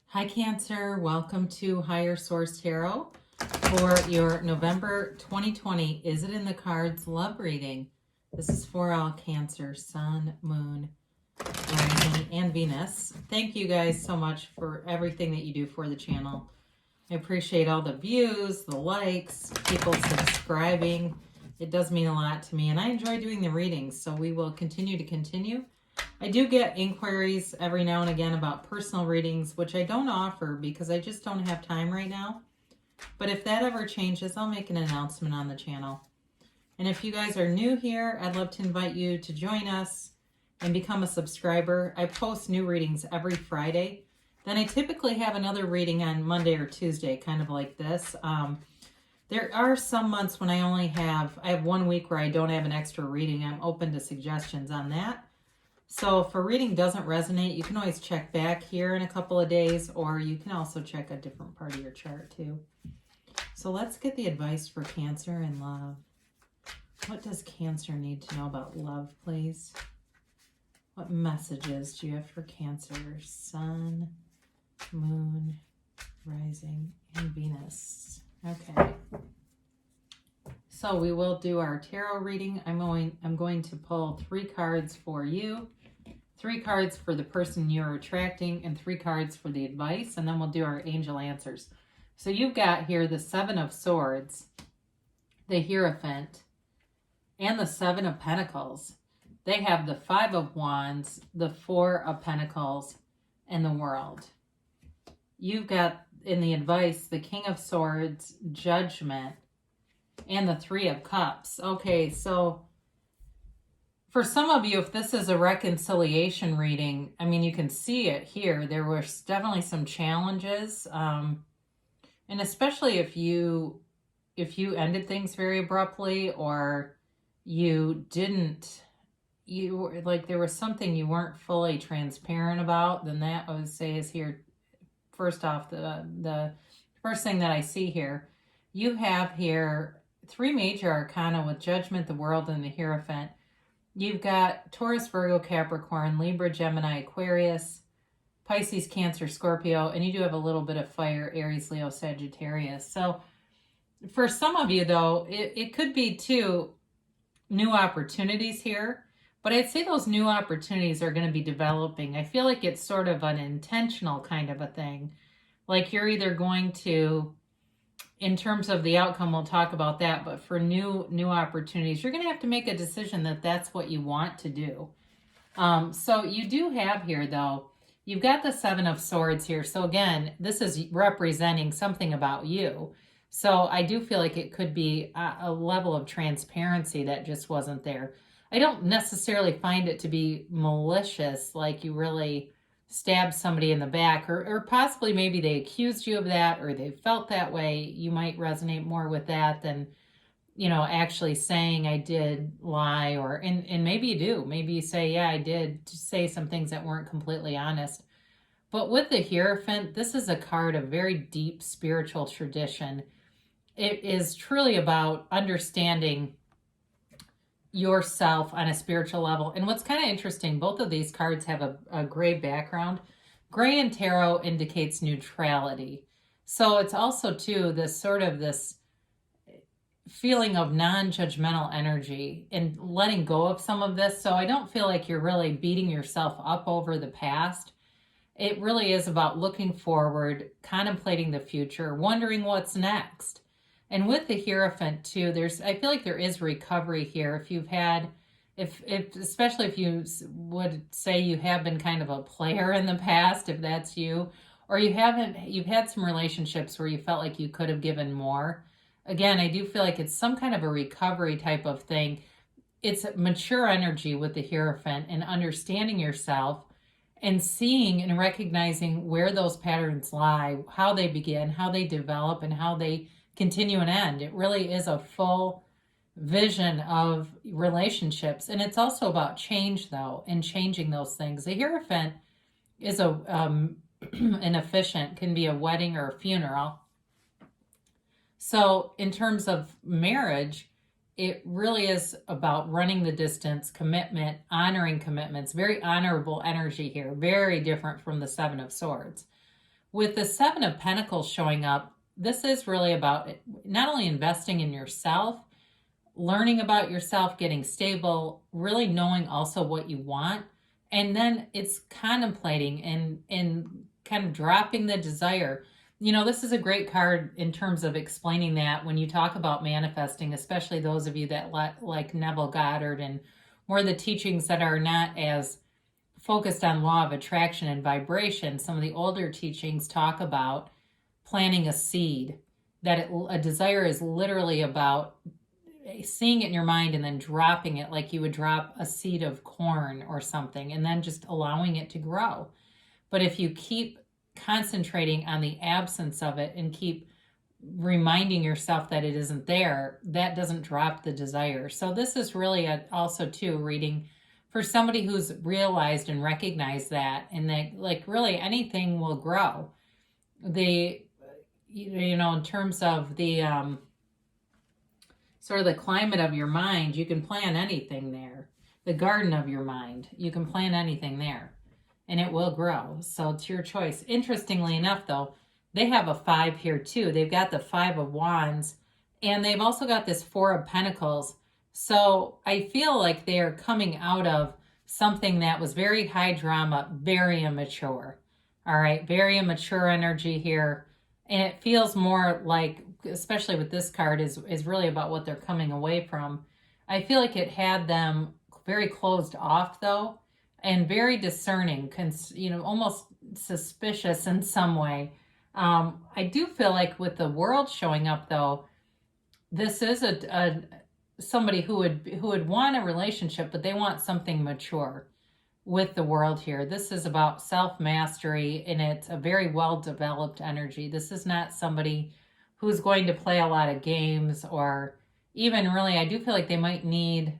Hi, Cancer. Welcome to Higher Source Tarot for your November 2020 Is It in the Cards love reading. This is for all Cancer, Sun, Moon, Rising, and Venus. Thank you guys so much for everything that you do for the channel. I appreciate all the views, the likes, people subscribing. It does mean a lot to me, and I enjoy doing the readings, so we will continue. I do get inquiries every now and again about personal readings, which I don't offer because I just don't have time right now. But if that ever changes, I'll make an announcement on the channel. And if you guys are new here, I'd love to invite you to join us and become a subscriber. I post new readings every Friday. Then I typically have another reading on Monday or Tuesday, kind of like this. There are some months when I have 1 week where I don't have an extra reading. I'm open to suggestions on that. So if a reading doesn't resonate, you can always check back here in a couple of days, or you can also check a different part of your chart too. So let's get the advice for Cancer and love. What does Cancer need to know about love, please? What messages do you have for Cancer? Sun, Moon, Rising, and Venus. Okay. So we will do our tarot reading. I'm going to pull 3 cards for you, 3 cards for the person you're attracting, and 3 cards for the advice, and then we'll do our angel answers. So you've got here the 7 of Swords, the Hierophant, and the 7 of Pentacles. They have the 5 of Wands, the 4 of Pentacles, and the World. You've got in the advice the King of Swords, Judgment, and the 3 of Cups. Okay, so for some of you, if this is a reconciliation reading, I mean, you can see it here. There was definitely some challenges. And especially if you ended things very abruptly, or you were like, there was something you weren't fully transparent about, then that I would say is here. First off, the first thing that I see here, you have here 3 major arcana with Judgment, the World, and the Hierophant. You've got Taurus, Virgo, Capricorn, Libra, Gemini, Aquarius, Pisces, Cancer, Scorpio, and you do have a little bit of fire, Aries, Leo, Sagittarius. So for some of you, though, it could be too new opportunities here, but I'd say those new opportunities are going to be developing. I feel like it's sort of an intentional kind of a thing. Like you're either going to, in terms of the outcome, we'll talk about that, but for new opportunities, you're going to have to make a decision that that's what you want to do. So you do have here, though, you've got the 7 of Swords here. So again, this is representing something about you. So I do feel like it could be a level of transparency that just wasn't there. I don't necessarily find it to be malicious, like you really stabbed somebody in the back, or possibly maybe they accused you of that, or they felt that way. You might resonate more with that than, actually saying I did lie, or, and maybe you do. Maybe you say, yeah, I did say some things that weren't completely honest. But with the Hierophant, this is a card of very deep spiritual tradition. It is truly about understanding yourself on a spiritual level. And what's kind of interesting, both of these cards have a gray background. Gray in tarot indicates neutrality. So it's also too this feeling of non-judgmental energy and letting go of some of this. So I don't feel like you're really beating yourself up over the past. It really is about looking forward, contemplating the future, wondering what's next. And with the Hierophant too, I feel like there is recovery here. Especially if you would say you have been kind of a player in the past, if that's you, or you've had some relationships where you felt like you could have given more. Again, I do feel like it's some kind of a recovery type of thing. It's mature energy with the Hierophant and understanding yourself and seeing and recognizing where those patterns lie, how they begin, how they develop, and how they continue and end. It really is a full vision of relationships. And it's also about change, though, and changing those things. The Hierophant is an efficient, can be a wedding or a funeral. So in terms of marriage, it really is about running the distance, commitment, honoring commitments, very honorable energy here, very different from the 7 of Swords. With the Seven of Pentacles showing up, this is really about not only investing in yourself, learning about yourself, getting stable, really knowing also what you want. And then it's contemplating and kind of dropping the desire. This is a great card in terms of explaining that when you talk about manifesting, especially those of you that like Neville Goddard and more the teachings that are not as focused on law of attraction and vibration. Some of the older teachings talk about planting a seed, that a desire is literally about seeing it in your mind and then dropping it like you would drop a seed of corn or something, and then just allowing it to grow. But if you keep concentrating on the absence of it and keep reminding yourself that it isn't there, that doesn't drop the desire. So this is really also too reading for somebody who's realized and recognized that, and that like really anything will grow. In terms of the sort of the climate of your mind, you can plant anything there. The garden of your mind, you can plant anything there and it will grow. So it's your choice. Interestingly enough, though, they have a 5 here too. They've got the 5 of Wands, and they've also got this 4 of Pentacles. So I feel like they're coming out of something that was very high drama, very immature. All right, very immature energy here. And it feels more like, especially with this card, is really about what they're coming away from. I feel like it had them very closed off, though, and very discerning, almost suspicious in some way. I do feel like with the World showing up, though, this is somebody who would want a relationship, but they want something mature with the World here. This is about self-mastery, and it's a very well-developed energy. This is not somebody who's going to play a lot of games, or even really, I do feel like they might need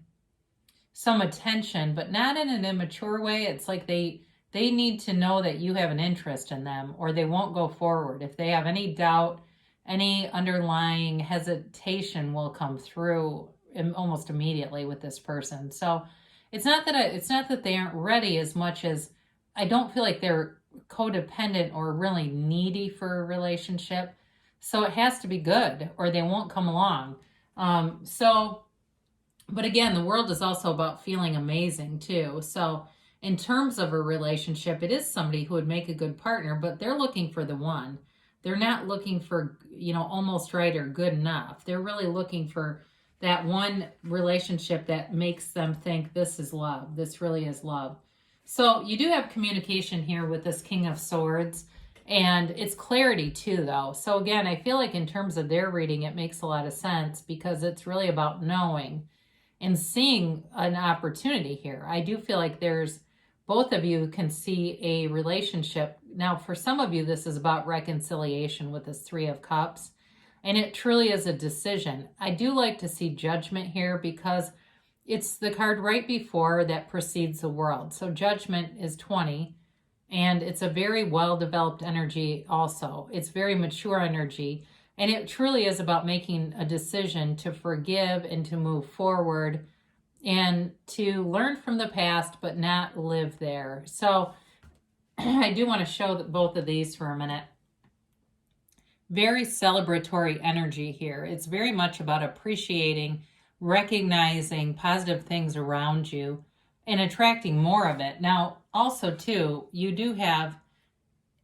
some attention, but not in an immature way. It's like they need to know that you have an interest in them, or they won't go forward. If they have any doubt, any underlying hesitation will come through almost immediately with this person. So it's not that they aren't ready, as much as I don't feel like they're codependent or really needy for a relationship. So it has to be good, or they won't come along. But again, the World is also about feeling amazing too. So in terms of a relationship, it is somebody who would make a good partner, but they're looking for the one. They're not looking for, almost right or good enough. They're really looking for that one relationship that makes them think this is love. This really is love. So you do have communication here with this King of Swords, and it's clarity too, though. So again, I feel like in terms of their reading, it makes a lot of sense, because it's really about knowing and seeing an opportunity here. I do feel like both of you can see a relationship. Now, for some of you, this is about reconciliation with this 3 of Cups, and it truly is a decision. I do like to see Judgment here, because it's the card right before that precedes the World. So Judgment is 20, and it's a very well-developed energy also. It's very mature energy, and it truly is about making a decision to forgive and to move forward and to learn from the past, but not live there. So I do want to show both of these for a minute. Very celebratory energy here. It's very much about appreciating, recognizing positive things around you, and attracting more of it. Now, also too, you do have,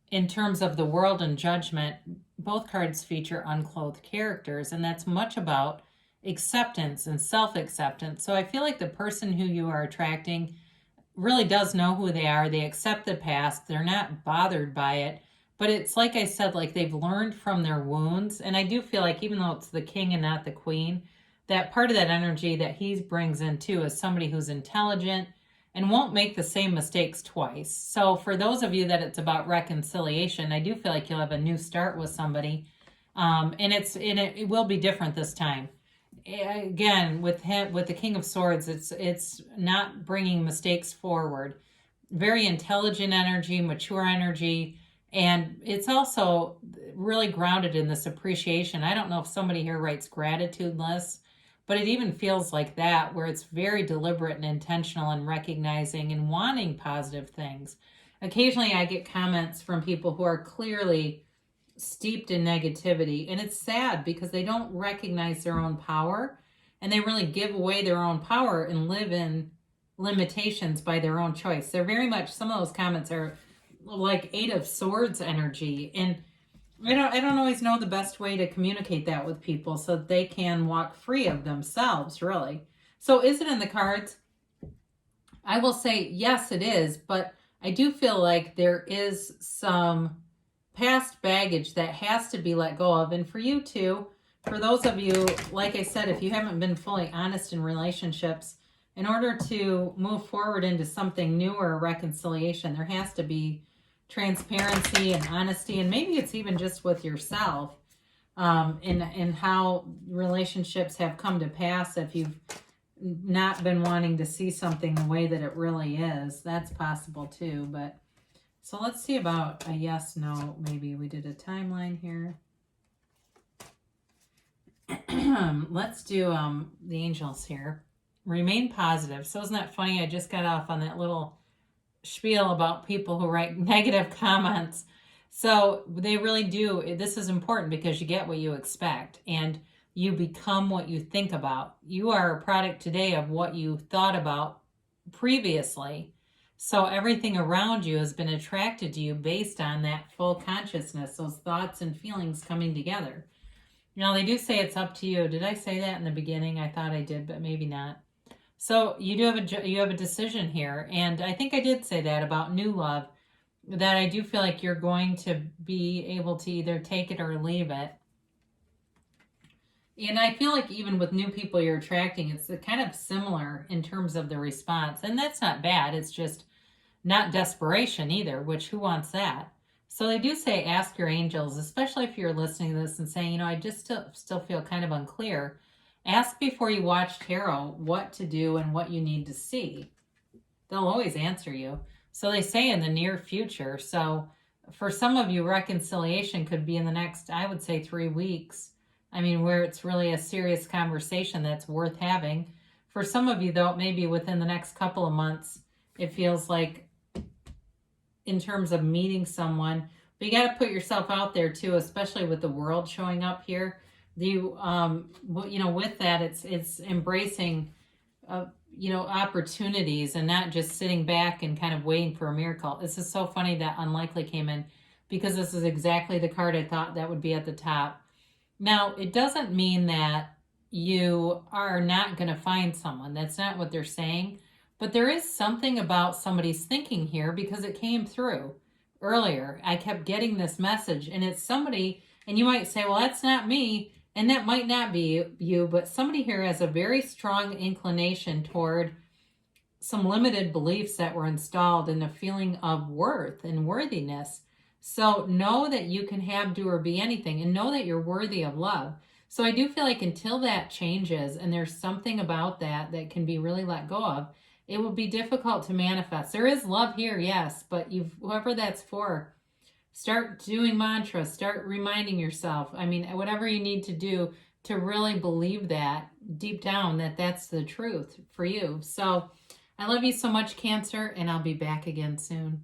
in terms of the World and Judgment, both cards feature unclothed characters, and that's much about acceptance and self-acceptance. So I feel like the person who you are attracting really does know who they are. They accept the past. They're not bothered by it. But it's like I said, like they've learned from their wounds. And I do feel like, even though it's the King and not the Queen, that part of that energy that he brings in too is somebody who's intelligent and won't make the same mistakes twice. So for those of you that it's about reconciliation, I do feel like you'll have a new start with somebody. And it will be different this time. Again, with the King of Swords, it's not bringing mistakes forward. Very intelligent energy, mature energy, and it's also really grounded in this appreciation. I don't know if somebody here writes gratitude lists, but it even feels like that, where it's very deliberate and intentional in recognizing and wanting positive things. occasionally I get comments from people who are clearly steeped in negativity, and it's sad because they don't recognize their own power, and they really give away their own power and live in limitations by their own choice. They're very much, some of those comments are like Eight of Swords energy, and I don't always know the best way to communicate that with people so that they can walk free of themselves, really. So is it in the cards? I will say yes, it is, but I do feel like there is some past baggage that has to be let go of. And for you too, for those of you, like I said, if you haven't been fully honest in relationships, in order to move forward into something new or a reconciliation, there has to be transparency and honesty, and maybe it's even just with yourself, in how relationships have come to pass. If you've not been wanting to see something the way that it really is, that's possible too. But so let's see about a yes, no. Maybe we did a timeline here. Let's do the angels here. Remain positive. So isn't that funny? I just got off on that little spiel about people who write negative comments. So they really do. This is important because you get what you expect and you become what you think about. You are a product today of what you thought about previously. So everything around you has been attracted to you based on that full consciousness, those thoughts and feelings coming together. Now, they do say it's up to you. Did I say that in the beginning? I thought I did, but maybe not. So you have a decision here, and I think I did say that about new love, that I do feel like you're going to be able to either take it or leave it. And I feel like even with new people you're attracting, it's kind of similar in terms of the response, and that's not bad. It's just not desperation either, which who wants that? So they do say ask your angels, especially if you're listening to this and saying, I just still feel kind of unclear. Ask before you watch tarot what to do and what you need to see. They'll always answer you. So they say in the near future. So for some of you, reconciliation could be in the next, I would say, 3 weeks. I mean, where it's really a serious conversation that's worth having. For some of you, though, maybe within the next couple of months, it feels like in terms of meeting someone. But you got to put yourself out there too, especially with the world showing up here. With that, it's embracing, opportunities and not just sitting back and kind of waiting for a miracle. This is so funny that unlikely came in because this is exactly the card I thought that would be at the top. Now, it doesn't mean that you are not going to find someone. That's not what they're saying. But there is something about somebody's thinking here because it came through earlier. I kept getting this message, and it's somebody, and you might say, well, that's not me. And that might not be you, but somebody here has a very strong inclination toward some limited beliefs that were installed in a feeling of worth and worthiness. So know that you can have, do, or be anything, and know that you're worthy of love. So I do feel like until that changes and there's something about that that can be really let go of, it will be difficult to manifest. There is love here, yes, but whoever that's for, start doing mantras, start reminding yourself. I mean, whatever you need to do to really believe that deep down that that's the truth for you. So I love you so much, Cancer, and I'll be back again soon.